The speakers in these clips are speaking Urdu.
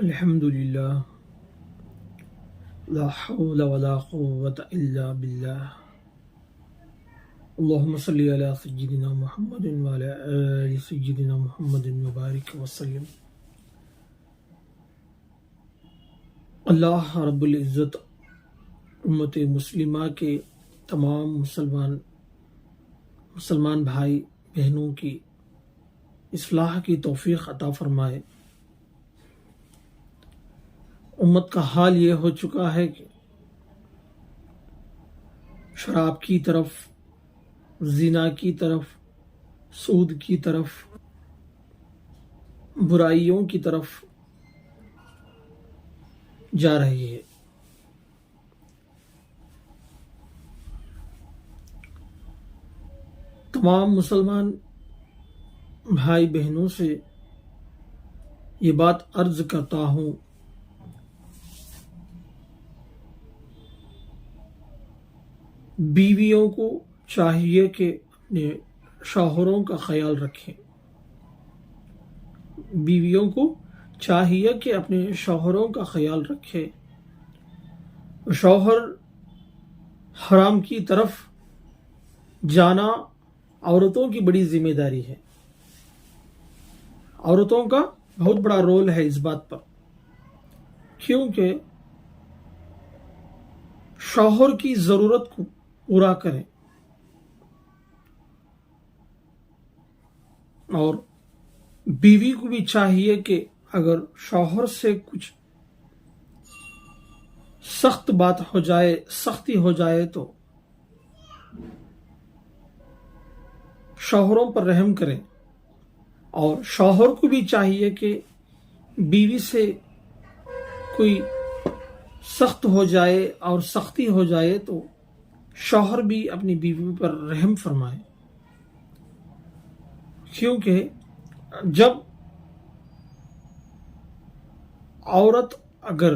الحمدللہ لا حول ولا قوة الا باللہ اللہم صلی علی سیدنا محمد وعلی آل سیدنا محمد مبارک وسلم۔ اللہ رب العزت امت مسلمہ کے تمام مسلمان بھائی بہنوں کی اصلاح کی توفیق عطا فرمائے۔ امت کا حال یہ ہو چکا ہے کہ شراب کی طرف، زنا کی طرف، سود کی طرف، برائیوں کی طرف جا رہی ہے۔ تمام مسلمان بھائی بہنوں سے یہ بات عرض کرتا ہوں، بیویوں کو چاہیے کہ اپنے شوہروں کا خیال رکھیں۔ بیویوں کو چاہیے کہ اپنے شوہروں کا خیال رکھیں۔ شوہر حرام کی طرف جانا عورتوں کی بڑی ذمہ داری ہے۔ عورتوں کا بہت بڑا رول ہے اس بات پر، کیونکہ شوہر کی ضرورت کو پورا کریں اور بیوی کو بھی چاہیے کہ اگر شوہر سے کچھ سخت بات ہو جائے، سختی ہو جائے تو شوہروں پر رحم کریں، اور شوہر کو بھی چاہیے کہ بیوی سے کوئی سخت ہو جائے اور سختی ہو جائے تو شوہر بھی اپنی بیوی پر رحم فرمائے، کیونکہ جب عورت اگر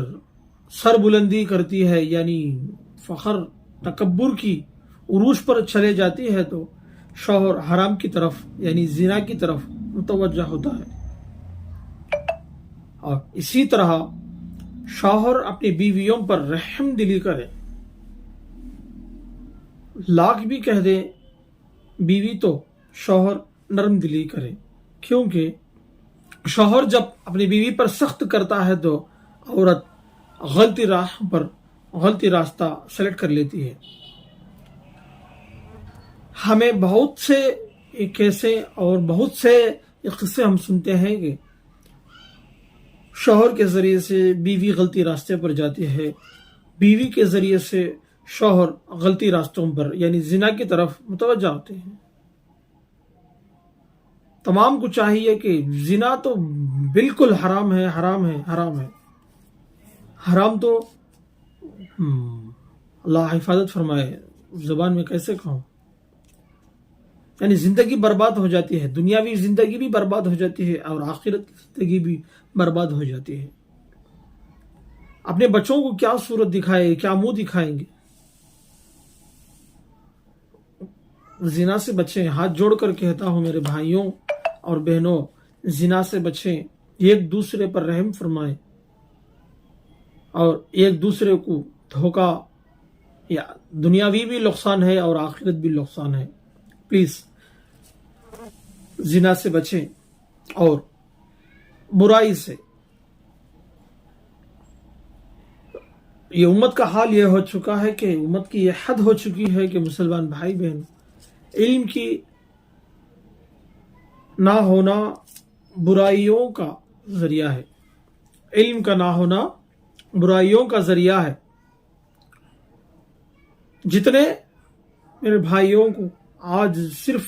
سر بلندی کرتی ہے، یعنی فخر تکبر کی عروج پر چلے جاتی ہے، تو شوہر حرام کی طرف یعنی زنا کی طرف متوجہ ہوتا ہے۔ اور اسی طرح شوہر اپنی بیویوں پر رحم دلی کرے، لاکھ بھی کہہ دے بیوی تو شوہر نرم دلی کرے، کیونکہ شوہر جب اپنی بیوی پر سخت کرتا ہے تو عورت غلطی راستہ سلیکٹ کر لیتی ہے۔ ہمیں بہت سے کیسے اور بہت سے قصے ہم سنتے ہیں کہ شوہر کے ذریعے سے بیوی غلطی راستے پر جاتی ہے، بیوی کے ذریعے سے شوہر غلطی راستوں پر یعنی زنا کی طرف متوجہ ہوتے ہیں۔ تمام کو چاہیے کہ زنا تو بالکل حرام ہے، حرام ہے، حرام ہے۔ حرام تو اللہ حفاظت فرمائے، زبان میں کیسے کہوں، یعنی زندگی برباد ہو جاتی ہے، دنیاوی زندگی بھی برباد ہو جاتی ہے اور آخرت کی زندگی بھی برباد ہو جاتی ہے۔ اپنے بچوں کو کیا صورت دکھائے، کیا منہ دکھائیں گے؟ زنا سے بچیں، ہاتھ جوڑ کر کہتا ہوں میرے بھائیوں اور بہنوں، زنا سے بچیں، ایک دوسرے پر رحم فرمائیں اور ایک دوسرے کو دھوکہ یا دنیاوی بھی نقصان ہے اور آخرت بھی نقصان ہے۔ پلیز زنا سے بچیں اور برائی سے۔ یہ امت کا حال یہ ہو چکا ہے کہ امت کی یہ حد ہو چکی ہے کہ مسلمان بھائی بہن، علم کی نہ ہونا برائیوں کا ذریعہ ہے، علم کا نہ ہونا برائیوں کا ذریعہ ہے۔ جتنے میرے بھائیوں کو آج صرف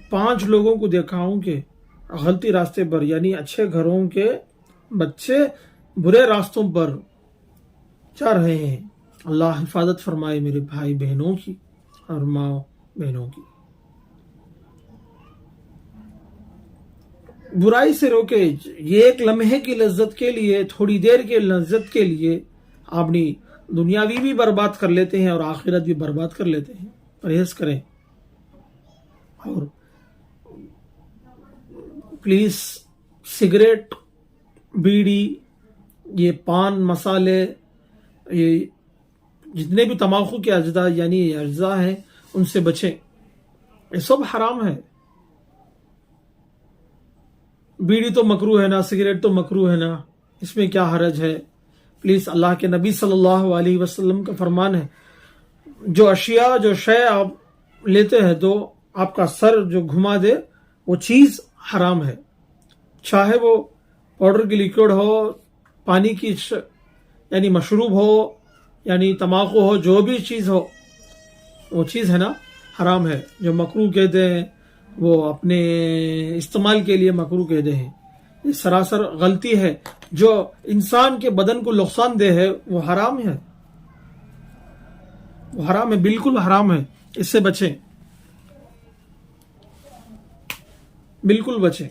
5 لوگوں کو دیکھا ہوں کہ غلطی راستے پر، یعنی اچھے گھروں کے بچے برے راستوں پر جا رہے ہیں۔ اللہ حفاظت فرمائے میرے بھائی بہنوں کی اور ماں بہنوں کی۔ برائی سے روکے، یہ ایک لمحے کی لذت کے لیے، تھوڑی دیر کے لذت کے لیے اپنی دنیاوی بھی برباد کر لیتے ہیں اور آخرت بھی برباد کر لیتے ہیں۔ پرہیز کریں اور پلیز سگریٹ، بیڑی یہ پان مسالے، یہ جتنے بھی تماکو کے اجزاء ہیں ان سے بچیں، یہ سب حرام ہے۔ بیڑی تو مکروہ ہے نا، سگریٹ تو مکروہ ہے نا، اس میں کیا حرج ہے؟ پلیز، اللہ کے نبی صلی اللہ علیہ وسلم کا فرمان ہے، جو شے آپ لیتے ہیں تو آپ کا سر جو گھما دے وہ چیز حرام ہے، چاہے وہ پاؤڈر کی لیکوڈ ہو، پانی کی مشروب ہو، تماکو ہو، جو بھی چیز ہو وہ چیز ہے نا حرام ہے۔ جو مکروہ کہتے ہیں وہ اپنے استعمال کے لیے مکروہ کہتے ہیں، یہ سراسر غلطی ہے۔ جو انسان کے بدن کو نقصان دہ ہے وہ حرام ہے، وہ حرام ہے، بالکل حرام ہے، اس سے بچیں، بالکل بچیں۔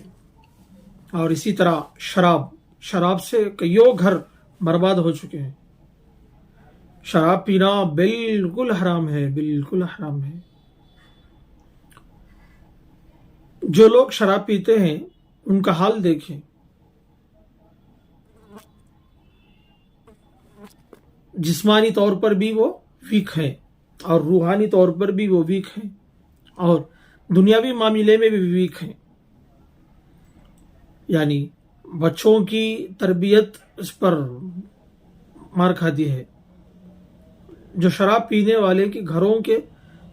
اور اسی طرح شراب سے کئیوں گھر برباد ہو چکے ہیں۔ شراب پینا بالکل حرام ہے، بالکل حرام ہے۔ جو لوگ شراب پیتے ہیں ان کا حال دیکھیں، جسمانی طور پر بھی وہ ویک ہیں اور روحانی طور پر بھی وہ ویک ہیں اور دنیاوی معاملے میں بھی ویک ہیں۔ بچوں کی تربیت اس پر مار کھاتی ہے۔ جو شراب پینے والے کے گھروں کے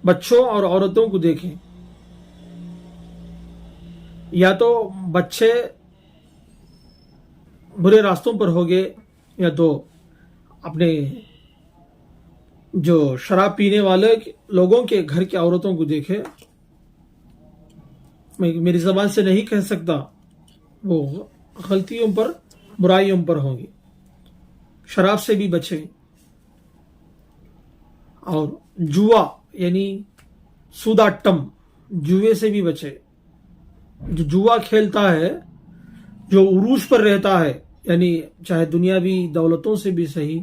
بچوں اور عورتوں کو دیکھیں، یا تو بچے برے راستوں پر ہوگے یا تو اپنے جو شراب پینے والے لوگوں کے گھر کی عورتوں کو دیکھے، میں میری زبان سے نہیں کہہ سکتا، وہ غلطیوں پر برائیوں پر ہوں گی۔ شراب سے بھی بچیں، اور جوا سوداٹم، جوے سے بھی بچیں۔ جو جوا کھیلتا ہے، جو عروج پر رہتا ہے، چاہے دنیاوی دولتوں سے بھی صحیح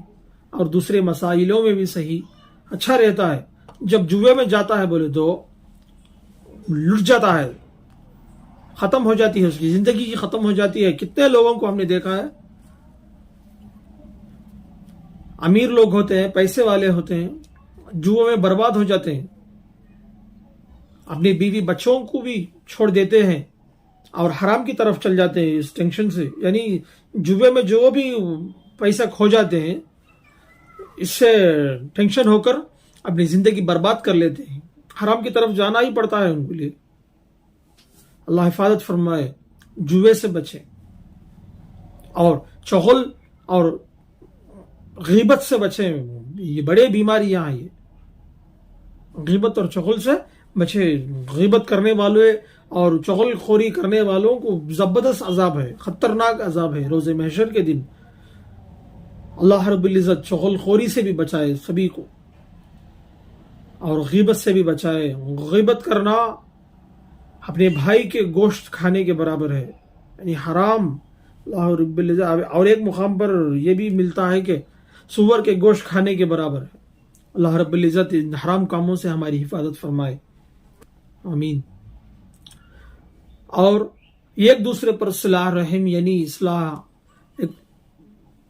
اور دوسرے مسائلوں میں بھی صحیح اچھا رہتا ہے، جب جوے میں جاتا ہے بولے تو لٹ جاتا ہے، ختم ہو جاتی ہے، اس کی زندگی کی ختم ہو جاتی ہے۔ کتنے لوگوں کو ہم نے دیکھا ہے، امیر لوگ ہوتے ہیں، پیسے والے ہوتے ہیں، جوے میں برباد ہو جاتے ہیں، اپنی بیوی بچوں کو بھی چھوڑ دیتے ہیں اور حرام کی طرف چل جاتے ہیں اس ٹینشن سے۔ جوے میں جو بھی پیسہ کھو جاتے ہیں، اس سے ٹینشن ہو کر اپنی زندگی برباد کر لیتے ہیں، حرام کی طرف جانا ہی پڑتا ہے ان کے لیے۔ اللہ حفاظت فرمائے، جوے سے بچیں، اور چغل اور غیبت سے بچیں، یہ بڑے بیماریاں ہیں، یہ غیبت اور چغل سے بچیں۔ غیبت کرنے والے اور چغل خوری کرنے والوں کو زبردست عذاب ہے، خطرناک عذاب ہے روز محشر کے دن۔ اللہ رب العزت چغل خوری سے بھی بچائے سبھی کو، اور غیبت سے بھی بچائے۔ غیبت کرنا اپنے بھائی کے گوشت کھانے کے برابر ہے، حرام۔ اللہ رب العزت، اور ایک مقام پر یہ بھی ملتا ہے کہ سور کے گوشت کھانے کے برابر ہے۔ اللہ رب العزت ان حرام کاموں سے ہماری حفاظت فرمائے، آمین۔ اور ایک دوسرے پر صلہ رحم، اصلاح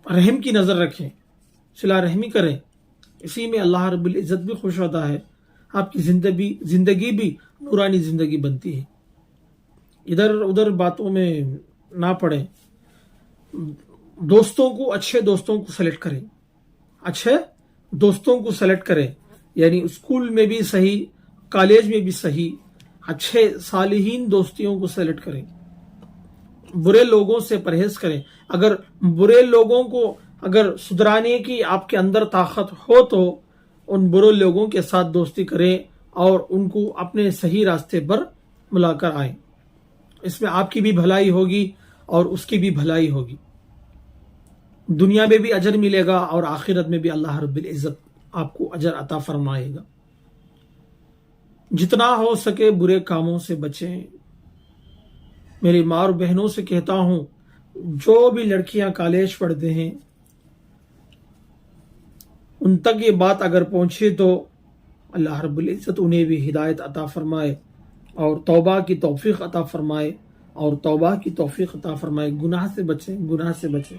رحم کی نظر رکھیں، صلہ رحمی کریں، اسی میں اللہ رب العزت بھی خوش ہوتا ہے، آپ کی زندگی بھی نورانی زندگی بنتی ہے۔ ادھر ادھر باتوں میں نہ پڑیں، دوستوں کو، اچھے دوستوں کو سلیکٹ کریں، اچھے دوستوں کو سلیکٹ کریں، اسکول میں بھی صحیح، کالج میں بھی صحیح، اچھے صالحین دوستیوں کو سلیکٹ کریں، برے لوگوں سے پرہیز کریں۔ اگر برے لوگوں کو سدھرانے کی آپ کے اندر طاقت ہو تو ان برے لوگوں کے ساتھ دوستی کریں اور ان کو اپنے صحیح راستے پر ملا کر آئیں، اس میں آپ کی بھی بھلائی ہوگی اور اس کی بھی بھلائی ہوگی، دنیا میں بھی اجر ملے گا اور آخرت میں بھی اللہ رب العزت آپ کو اجر عطا فرمائے گا۔ جتنا ہو سکے برے کاموں سے بچیں۔ میری ماں اور بہنوں سے کہتا ہوں، جو بھی لڑکیاں کالج پڑھتے ہیں ان تک یہ بات اگر پہنچے تو اللہ رب العزت انہیں بھی ہدایت عطا فرمائے اور توبہ کی توفیق عطا فرمائے، گناہ سے بچیں، گناہ سے بچیں۔